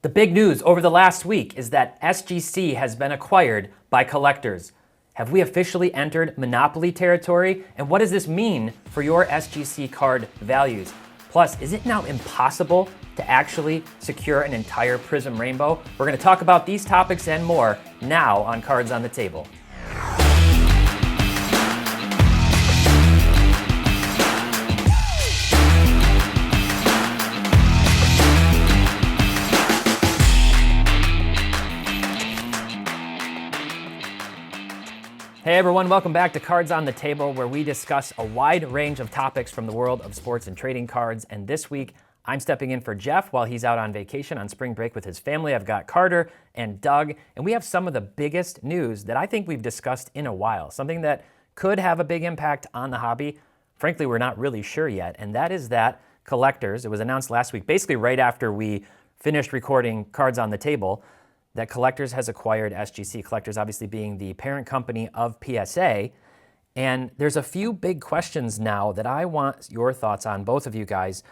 The big news over the last week is that SGC has been acquired by collectors. Have we officially entered monopoly territory? And what does this mean for your SGC card values? Plus, is it now impossible to actually secure an entire Prism rainbow? We're going to talk about these topics and more now on Cards on the Table. Hey everyone, welcome back to Cards on the Table, where we discuss a wide range of topics from the world of sports and trading cards. And this week, I'm stepping in for Jeff while he's out on vacation on spring break with his family. I've got Carter and Doug, and we have some of the biggest news that I think we've discussed in a while, something that could have a big impact on the hobby. Frankly, we're not really sure yet, and that is that collectors, it was announced last week, basically right after we finished recording Cards on the Table, that Collectors has acquired SGC, Collectors obviously being the parent company of PSA. And there's a few big questions now that I want your thoughts on, both of you guys.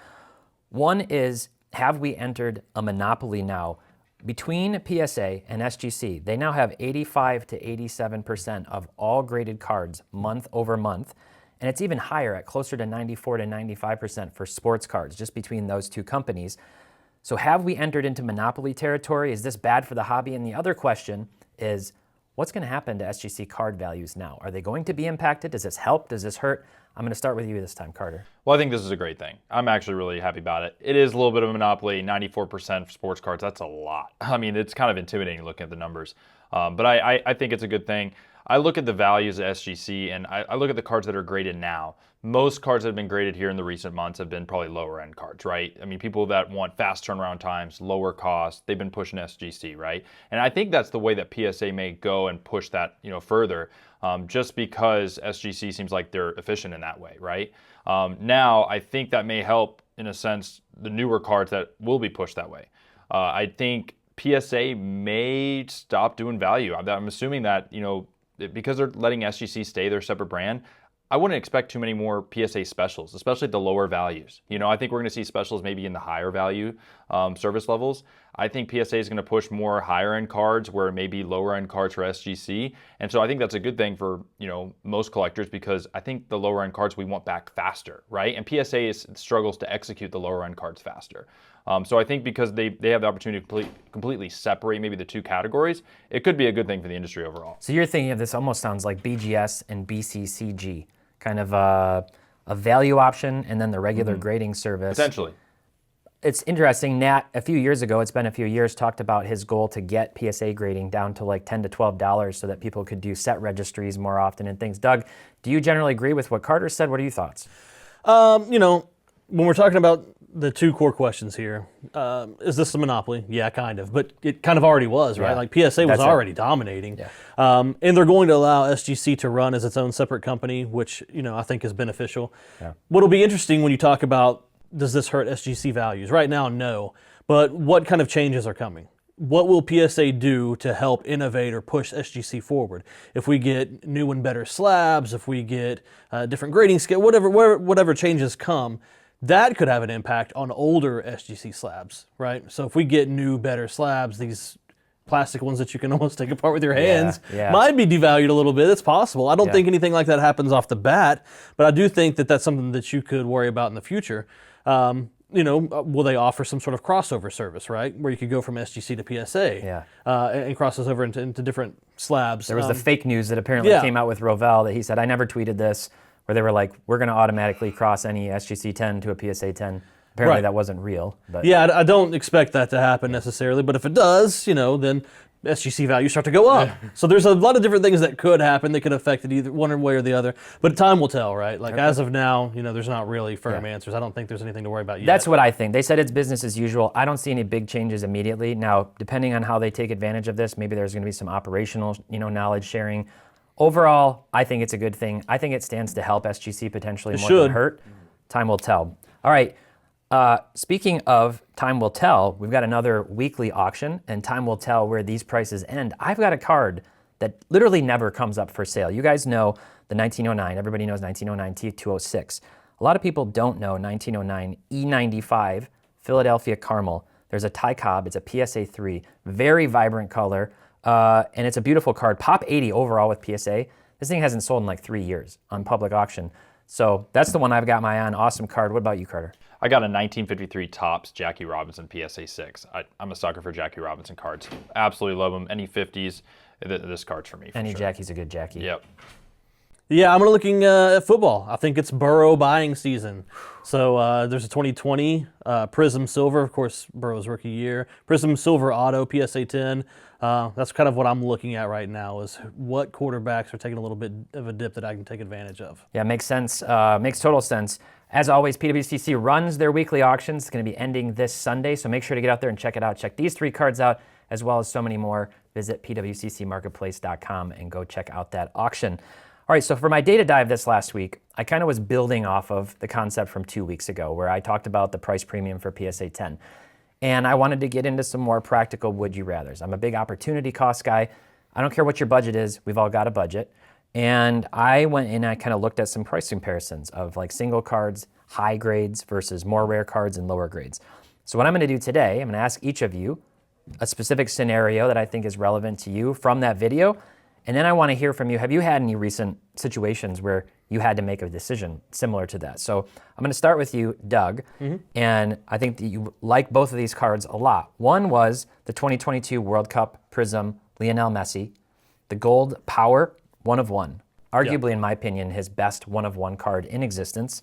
One is, have we entered a monopoly now? Between PSA and SGC, they now have 85 to 87% of all graded cards month over month. And it's even higher at closer to 94 to 95% for sports cards, just between those two companies. So have we entered into monopoly territory? Is this bad for the hobby? And the other question is, what's going to happen to SGC card values now? Are they going to be impacted? Does this help? Does this hurt? I'm going to start with you this time, Carter. Well, I think this is a great thing. I'm actually really happy about it. It is a little bit of a monopoly, 94% for sports cards. That's a lot. I mean, it's kind of intimidating looking at the numbers. But I think it's a good thing. I look at the values of SGC, and I look at the cards that are graded now. Most cards that have been graded here in the recent months have been probably lower end cards, right? I mean, people that want fast turnaround times, lower cost, they've been pushing SGC, right? And I think that's the way that PSA may go and push that, further, just because SGC seems like they're efficient in that way, right? Now, I think that may help, in a sense, the newer cards that will be pushed that way. I think PSA may stop doing value. I'm assuming that, because they're letting SGC stay their separate brand, I wouldn't expect too many more PSA specials, especially at the lower values. I think we're going to see specials maybe in the higher value service levels. I think PSA is going to push more higher end cards where it may be lower end cards for SGC. And so I think that's a good thing for, most collectors, because I think the lower end cards we want back faster, right? And PSA struggles to execute the lower end cards faster. So I think because they have the opportunity to completely separate maybe the two categories, it could be a good thing for the industry overall. So you're thinking of this almost sounds like BGS and BCCG, kind of a value option and then the regular grading service. Potentially. It's interesting, Nat, a few years ago, it's been a few years, talked about his goal to get PSA grading down to like $10 to $12 so that people could do set registries more often and things. Doug, do you generally agree with what Carter said? What are your thoughts? When we're talking about the two core questions here, is this a monopoly? Yeah, kind of. But it kind of already was, right? Yeah. Like PSA was already dominating. Yeah. And they're going to allow SGC to run as its own separate company, which, I think is beneficial. Yeah. What'll be interesting when you talk about, does this hurt SGC values? Right now, no. But what kind of changes are coming? What will PSA do to help innovate or push SGC forward? If we get new and better slabs, if we get different grading scale, whatever changes come, that could have an impact on older SGC slabs, right? So if we get new, better slabs, these plastic ones that you can almost take apart with your hands might be devalued a little bit. It's possible. I don't think anything like that happens off the bat, but I do think that that's something that you could worry about in the future. Will they offer some sort of crossover service, right? Where you could go from SGC to PSA and cross those over into different slabs. There was the fake news that apparently came out with Rovell that he said, I never tweeted this, where they were like, we're going to automatically cross any SGC 10 to a PSA 10. Apparently that wasn't real. But yeah, I don't expect that to happen necessarily, but if it does, then SGC values start to go up. So there's a lot of different things that could happen that could affect it either one way or the other. But time will tell, right? Like as of now, there's not really firm answers. I don't think there's anything to worry about yet. That's what I think. They said it's business as usual. I don't see any big changes immediately. Now, depending on how they take advantage of this, maybe there's going to be some operational, knowledge sharing. Overall, I think it's a good thing. I think it stands to help SGC potentially more than hurt. Time will tell. All right. Speaking of time will tell, we've got another weekly auction, and time will tell where these prices end. I've got a card that literally never comes up for sale. You guys know the 1909. Everybody knows 1909 T206. A lot of people don't know 1909 E95 Philadelphia Caramel. There's a Ty Cobb. It's a PSA 3. Very vibrant color. And it's a beautiful card. Pop 80 overall with PSA. This thing hasn't sold in like 3 years on public auction. So that's the one I've got my eye on. Awesome card. What about you, Carter? I got a 1953 Topps Jackie Robinson PSA 6. I'm a sucker for Jackie Robinson cards. Absolutely love them. Any 50s, this card's for me. Any sure. Jackie's a good Jackie. Yep. Yeah, I'm looking at football. I think it's Burrow buying season. So there's a 2020 Prism Silver, of course, Burrow's rookie year. Prism Silver Auto, PSA 10. That's kind of what I'm looking at right now is what quarterbacks are taking a little bit of a dip that I can take advantage of. Yeah, makes sense. Makes total sense. As always, PWCC runs their weekly auctions. It's going to be ending this Sunday, so make sure to get out there and check it out. Check these 3 cards out, as well as so many more. Visit pwccmarketplace.com and go check out that auction. All right, so for my data dive this last week, I kind of was building off of the concept from 2 weeks ago where I talked about the price premium for PSA 10. And I wanted to get into some more practical would you rathers. I'm a big opportunity cost guy. I don't care what your budget is. We've all got a budget. And I went in and I kind of looked at some price comparisons of like single cards, high grades versus more rare cards and lower grades. So what I'm going to do today, I'm going to ask each of you a specific scenario that I think is relevant to you from that video. And then I want to hear from you. Have you had any recent situations where you had to make a decision similar to that? So I'm going to start with you, Doug. And I think that you like both of these cards a lot. One was the 2022 World Cup Prism Lionel Messi, the gold Power 1 of 1. Arguably, in my opinion, his best 1 of 1 card in existence.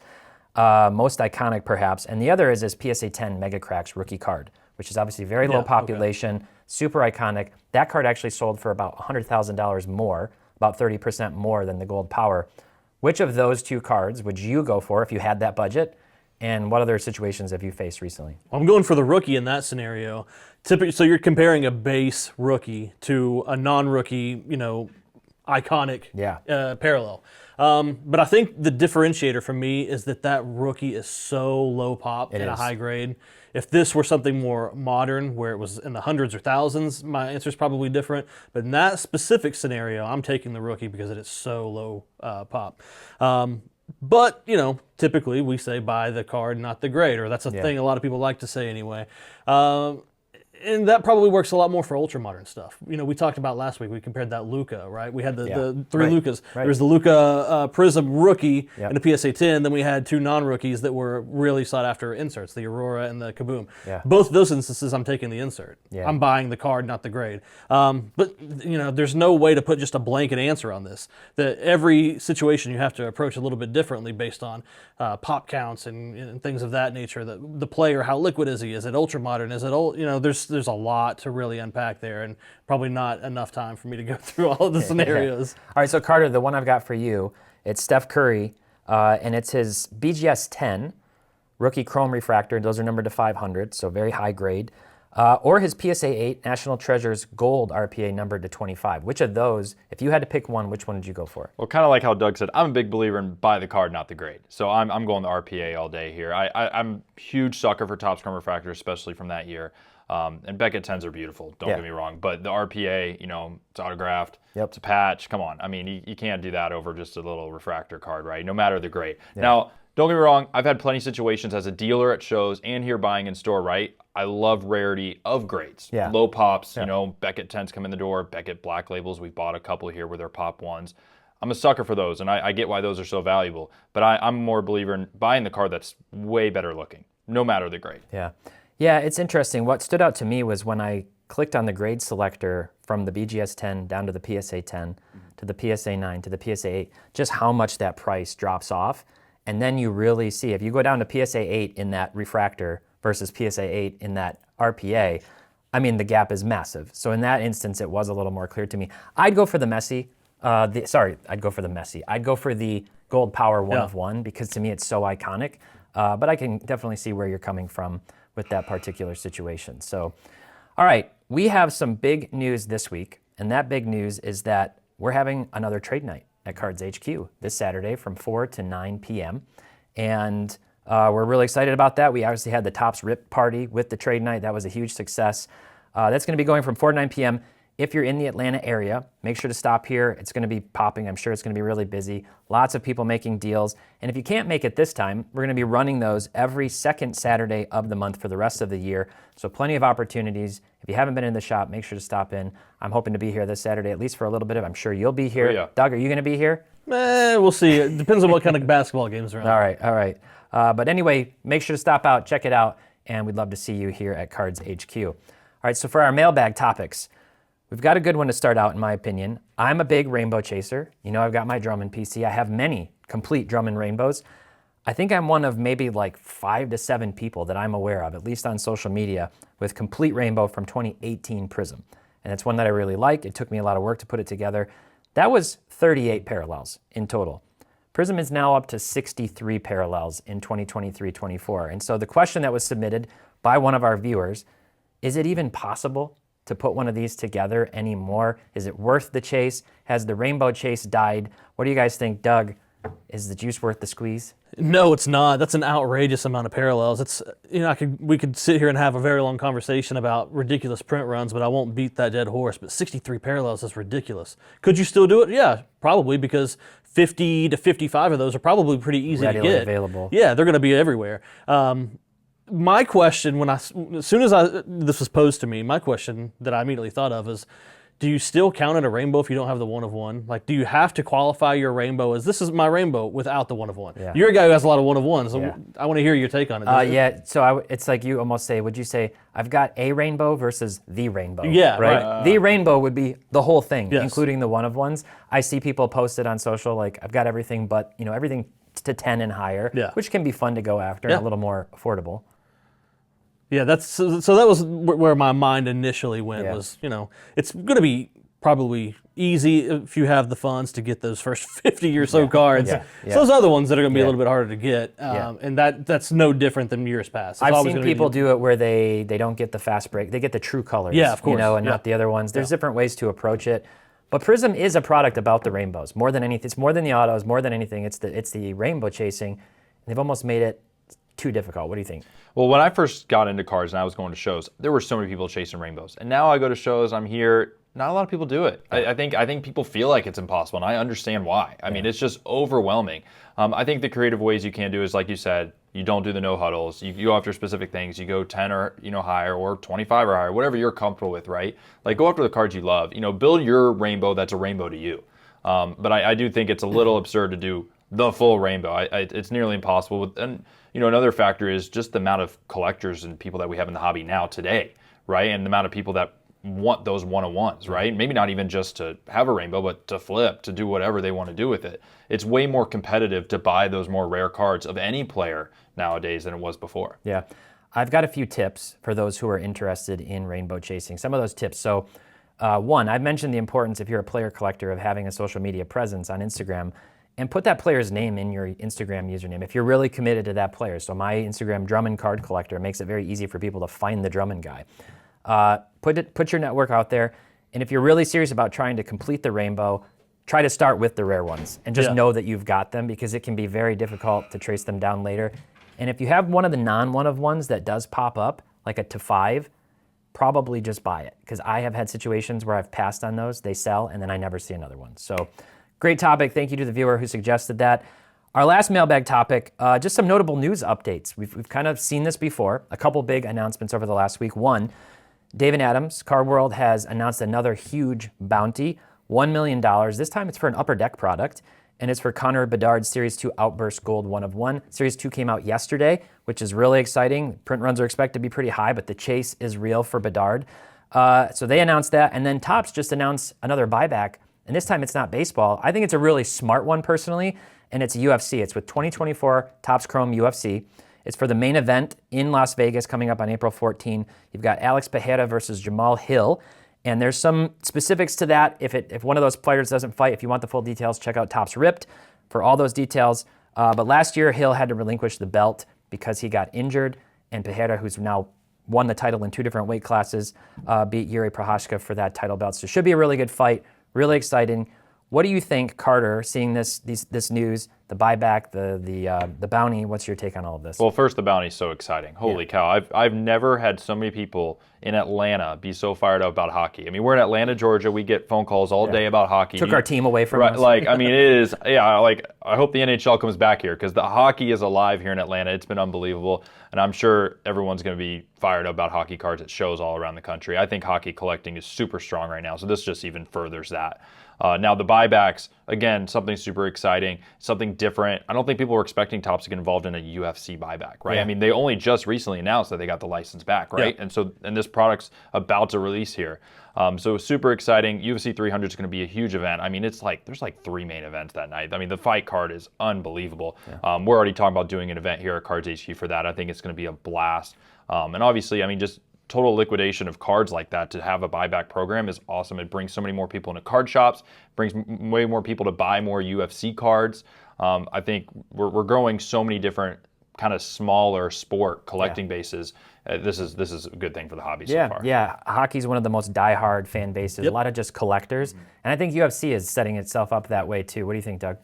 Most iconic, perhaps. And the other is his PSA 10 Mega Cracks rookie card, which is obviously very low population, super iconic. That card actually sold for about $100,000 more, about 30% more than the Gold Power. Which of those 2 cards would you go for if you had that budget? And what other situations have you faced recently? I'm going for the rookie in that scenario. Typically, so you're comparing a base rookie to a non-rookie, iconic parallel. But I think the differentiator for me is that rookie is so low pop in a high grade. If this were something more modern, where it was in the hundreds or thousands, my answer is probably different. But in that specific scenario, I'm taking the rookie because it is so low pop. But, typically we say buy the card, not the grade, or that's a thing a lot of people like to say anyway. And that probably works a lot more for ultra modern stuff. We talked about last week, we compared that Luka, right? We had the 3 Lukas. There was the Luka Prism rookie and the PSA 10. Then we had 2 non-rookies that were really sought after inserts, the Aurora and the Kaboom. Both of those instances, I'm taking the insert. I'm buying the card, not the grade. But there's no way to put just a blanket answer on this. That every situation you have to approach a little bit differently based on pop counts and things of that nature. The player, how liquid is he? Is it ultra modern? Is it old? There's a lot to really unpack there, and probably not enough time for me to go through all of the scenarios. All right, so Carter, the one I've got for you, it's Steph Curry, and it's his BGS 10 rookie chrome refractor. Those are numbered to 500, so very high grade. Or his PSA 8 National Treasures gold RPA numbered to 25. Which of those, if you had to pick one, which one would you go for? Well, kind of like how Doug said, I'm a big believer in buy the card, not the grade. So I'm going the RPA all day here. I'm a huge sucker for Topps chrome refractor, especially from that year. And Beckett 10s are beautiful, don't get me wrong. But the RPA, it's autographed, it's a patch. Come on. I mean, you can't do that over just a little refractor card, right? No matter the grade. Now, don't get me wrong, I've had plenty of situations as a dealer at shows and here buying in store, right? I love rarity of grades. Low pops, Beckett 10s come in the door, Beckett black labels. We've bought a couple here where they're pop 1s. I'm a sucker for those, and I get why those are so valuable. But I'm more a believer in buying the card that's way better looking, no matter the grade. Yeah, it's interesting. What stood out to me was when I clicked on the grade selector from the BGS 10 down to the PSA 10 to the PSA 9 to the PSA 8, just how much that price drops off. And then you really see, if you go down to PSA 8 in that refractor versus PSA 8 in that RPA, I mean, the gap is massive. So in that instance, it was a little more clear to me. I'd go for the Messi. I'd go for the Messi. I'd go for the Gold Power 1 of 1 because to me it's so iconic. But I can definitely see where you're coming from with that particular situation. So, all right, we have some big news this week, and that big news is that we're having another trade night at Cards HQ this Saturday from 4 to 9 p.m. And we're really excited about that. We obviously had the Topps Rip Party with the trade night. That was a huge success. That's going to be going from 4 to 9 p.m. If you're in the Atlanta area, make sure to stop here. It's going to be popping. I'm sure it's going to be really busy. Lots of people making deals. And if you can't make it this time, we're going to be running those every second Saturday of the month for the rest of the year. So plenty of opportunities. If you haven't been in the shop, make sure to stop in. I'm hoping to be here this Saturday, at least for a little bit of. I'm sure you'll be here. Oh, yeah. Doug, are you going to be here? We'll see. It depends on what kind of basketball games are on. All right. But anyway, make sure to stop out, check it out, and we'd love to see you here at Cards HQ. All right, so for our mailbag topics, we've got a good one to start out, in my opinion. I'm a big rainbow chaser. You know, I've got my Drummond PC. I have many complete Drummond rainbows. I think I'm one of maybe like 5 to 7 people that I'm aware of, at least on social media, with complete rainbow from 2018 Prism. And it's one that I really like. It took me a lot of work to put it together. That was 38 parallels in total. Prism is now up to 63 parallels in 2023-24. And so the question that was submitted by one of our viewers, is it even possible to put one of these together anymore? Is it worth the chase? Has the rainbow chase died? What do you guys think? Doug, is the juice worth the squeeze? No, it's not. That's an outrageous amount of parallels. It's, you know, we could sit here and have a very long conversation about ridiculous print runs, but I won't beat that dead horse. But 63 parallels is ridiculous. Could you still do it? Yeah, probably, because 50 to 55 of those are probably pretty easy Readily to get. available. Yeah, they're going to be everywhere. My question, as soon as this was posed to me, my question that I immediately thought of is, do you still count it a rainbow if you don't have the 1 of 1? Like, do you have to qualify your rainbow as this is my rainbow without the 1 of 1? Yeah. You're a guy who has a lot of 1 of 1s, so Yeah. I want to hear your take on it. Yeah, so it's like you almost say, would you say, I've got a rainbow versus the rainbow? Yeah, right. The rainbow would be the whole thing, Yes. including the 1 of 1s. I see people posted on social, like, I've got everything but, you know, everything to 10 and higher, Yeah. which can be fun to go after and a little more affordable. Yeah, that's so that was where my mind initially went. Yeah. Was, you know, it's going to be probably easy if you have the funds to get those first 50 or so cards. Yeah. It's those other ones that are going to be Yeah. a little bit harder to get, and that's no different than years past. It's I've always seen gonna be people do it where they don't get the fast break. They get the true colors, Yeah, of course. you know, and Yeah. not the other ones. There's different ways to approach it. But Prism is a product about the rainbows. More than anything, it's more than the autos, more than anything. It's the rainbow chasing. And they've almost made it too difficult. What do you think? Well, when I first got into cards and I was going to shows, there were so many people chasing rainbows. And now I go to shows, I'm here, not a lot of people do it. I think people feel like it's impossible, and I understand why. I mean, it's just overwhelming. I think the creative ways you can do is, like you said, you don't do the no huddles. You go after specific things. You go 10 or higher, or 25 or higher, whatever you're comfortable with, right? Like, go after the cards you love. You know, build your rainbow that's a rainbow to you. But I do think it's a little absurd to do the full rainbow. It's nearly impossible. And another factor is just the amount of collectors and people that we have in the hobby now today, right? And the amount of people that want those 1-of-1s, right? Maybe not even just to have a rainbow, but to flip, to do whatever they want to do with it. It's way more competitive to buy those more rare cards of any player nowadays than it was before. Yeah. I've got a few tips for those who are interested in rainbow chasing. Some of those tips. So, one, I've mentioned the importance, if you're a player collector, of having a social media presence on Instagram, and put that player's name in your Instagram username if you're really committed to that player. So my Instagram, Drummond Card Collector, makes it very easy for people to find the Drummond guy. Put your network out there, and if you're really serious about trying to complete the rainbow, try to start with the rare ones and just know that you've got them, because it can be very difficult to trace them down later. And if you have one of the non-1-of-1s that does pop up, like a to 5, probably just buy it, because I have had situations where I've passed on those, they sell, and then I never see another one. So great topic. Thank you to the viewer who suggested that. Our last mailbag topic, just some notable news updates. We've kind of seen this before. A couple big announcements over the last week. One, David Adams, Card World, has announced another huge bounty, $1 million. This time it's for an Upper Deck product, and it's for Connor Bedard's Series 2 Outburst Gold 1-of-1. Series 2 came out yesterday, which is really exciting. Print runs are expected to be pretty high, but the chase is real for Bedard. So they announced that, and then Topps just announced another buyback, and this time it's not baseball. I think it's a really smart one personally, and it's UFC. It's with 2024 Topps Chrome UFC. It's for the main event in Las Vegas coming up on April 14. You've got Alex Pereira versus Jamal Hill. And there's some specifics to that. If one of those players doesn't fight, if you want the full details, check out Topps Ripped for all those details. But last year, Hill had to relinquish the belt because he got injured. And Pereira, who's now won the title in 2 different weight classes, beat Yuri Prohashka for that title belt. So it should be a really good fight, really exciting. What do you think, Carter, seeing this news? the buyback, the bounty. What's your take on all of this? Well, first, the bounty is so exciting. Holy cow. I've never had so many people in Atlanta be so fired up about hockey. I mean, we're in Atlanta, Georgia. We get phone calls all day about hockey. Took our team away from us. Like, I mean, it is, like, I hope the NHL comes back here because the hockey is alive here in Atlanta. It's been unbelievable. And I'm sure everyone's going to be fired up about hockey cards at shows all around the country. I think hockey collecting is super strong right now. So this just even furthers that. Now, the buybacks, again, something super exciting, something different. I don't think people were expecting Topps to get involved in a UFC buyback, right? Yeah. I mean, they only just recently announced that they got the license back, right? Yeah. And this product's about to release here. So super exciting. UFC 300 is going to be a huge event. I mean, there's like 3 main events that night. I mean, the fight card is unbelievable. Yeah. We're already talking about doing an event here at Cards HQ for that. I think it's going to be a blast. And obviously, I mean, just total liquidation of cards like that to have a buyback program is awesome. It brings so many more people into card shops, brings way more people to buy more UFC cards. I think we're growing so many different kind of smaller sport collecting bases. This is a good thing for the hobby so far. Yeah, hockey's one of the most diehard fan bases. A lot of just collectors, and I think UFC is setting itself up that way too. What do you think, Doug?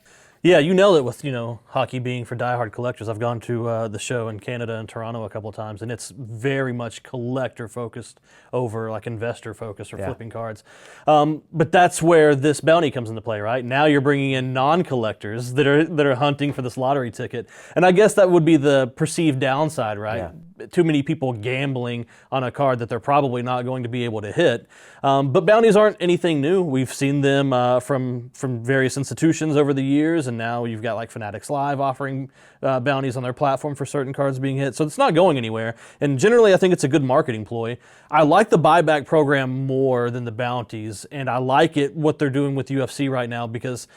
Yeah, you nailed it with, hockey being for diehard collectors. I've gone to the show in Canada and Toronto a couple of times, and it's very much collector-focused over like investor-focused or flipping cards. But that's where this bounty comes into play, right? Now you're bringing in non-collectors that are hunting for this lottery ticket. And I guess that would be the perceived downside, right? Yeah. Too many people gambling on a card that they're probably not going to be able to hit. But bounties aren't anything new. We've seen them from various institutions over the years, and now you've got like Fanatics Live offering bounties on their platform for certain cards being hit. So it's not going anywhere. And generally, I think it's a good marketing ploy. I like the buyback program more than the bounties, and I like what they're doing with UFC right now because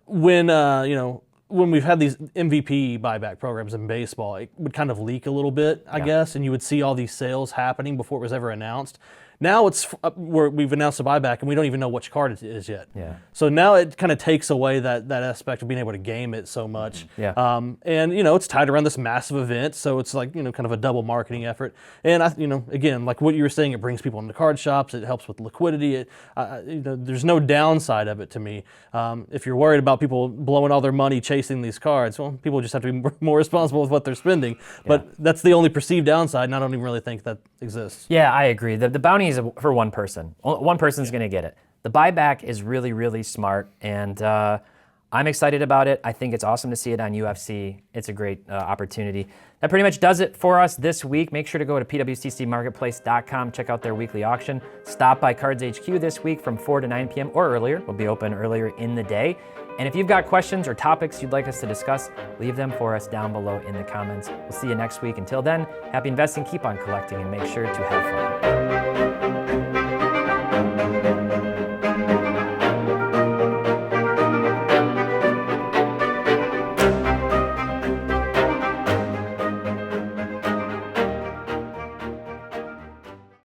when we've had these MVP buyback programs in baseball, it would kind of leak a little bit, I guess, and you would see all these sales happening before it was ever announced. Now we've announced a buyback and we don't even know which card it is yet. Yeah. So now it kind of takes away that aspect of being able to game it so much. Yeah. And it's tied around this massive event, so it's like kind of a double marketing effort. And again, like what you were saying, it brings people into card shops. It helps with liquidity. There's no downside of it to me. If you're worried about people blowing all their money chasing these cards, well, people just have to be more responsible with what they're spending. Yeah. But that's the only perceived downside, and I don't even really think that exists. Yeah, I agree. The bounty is for one person. One person's going to get it. The buyback is really, really smart, and I'm excited about it. I think it's awesome to see it on UFC. It's a great opportunity. That pretty much does it for us this week. Make sure to go to pwccmarketplace.com, check out their weekly auction. Stop by Cards HQ this week from 4 to 9 p.m. or earlier. We'll be open earlier in the day. And if you've got questions or topics you'd like us to discuss, leave them for us down below in the comments. We'll see you next week. Until then, happy investing, keep on collecting, and make sure to have fun.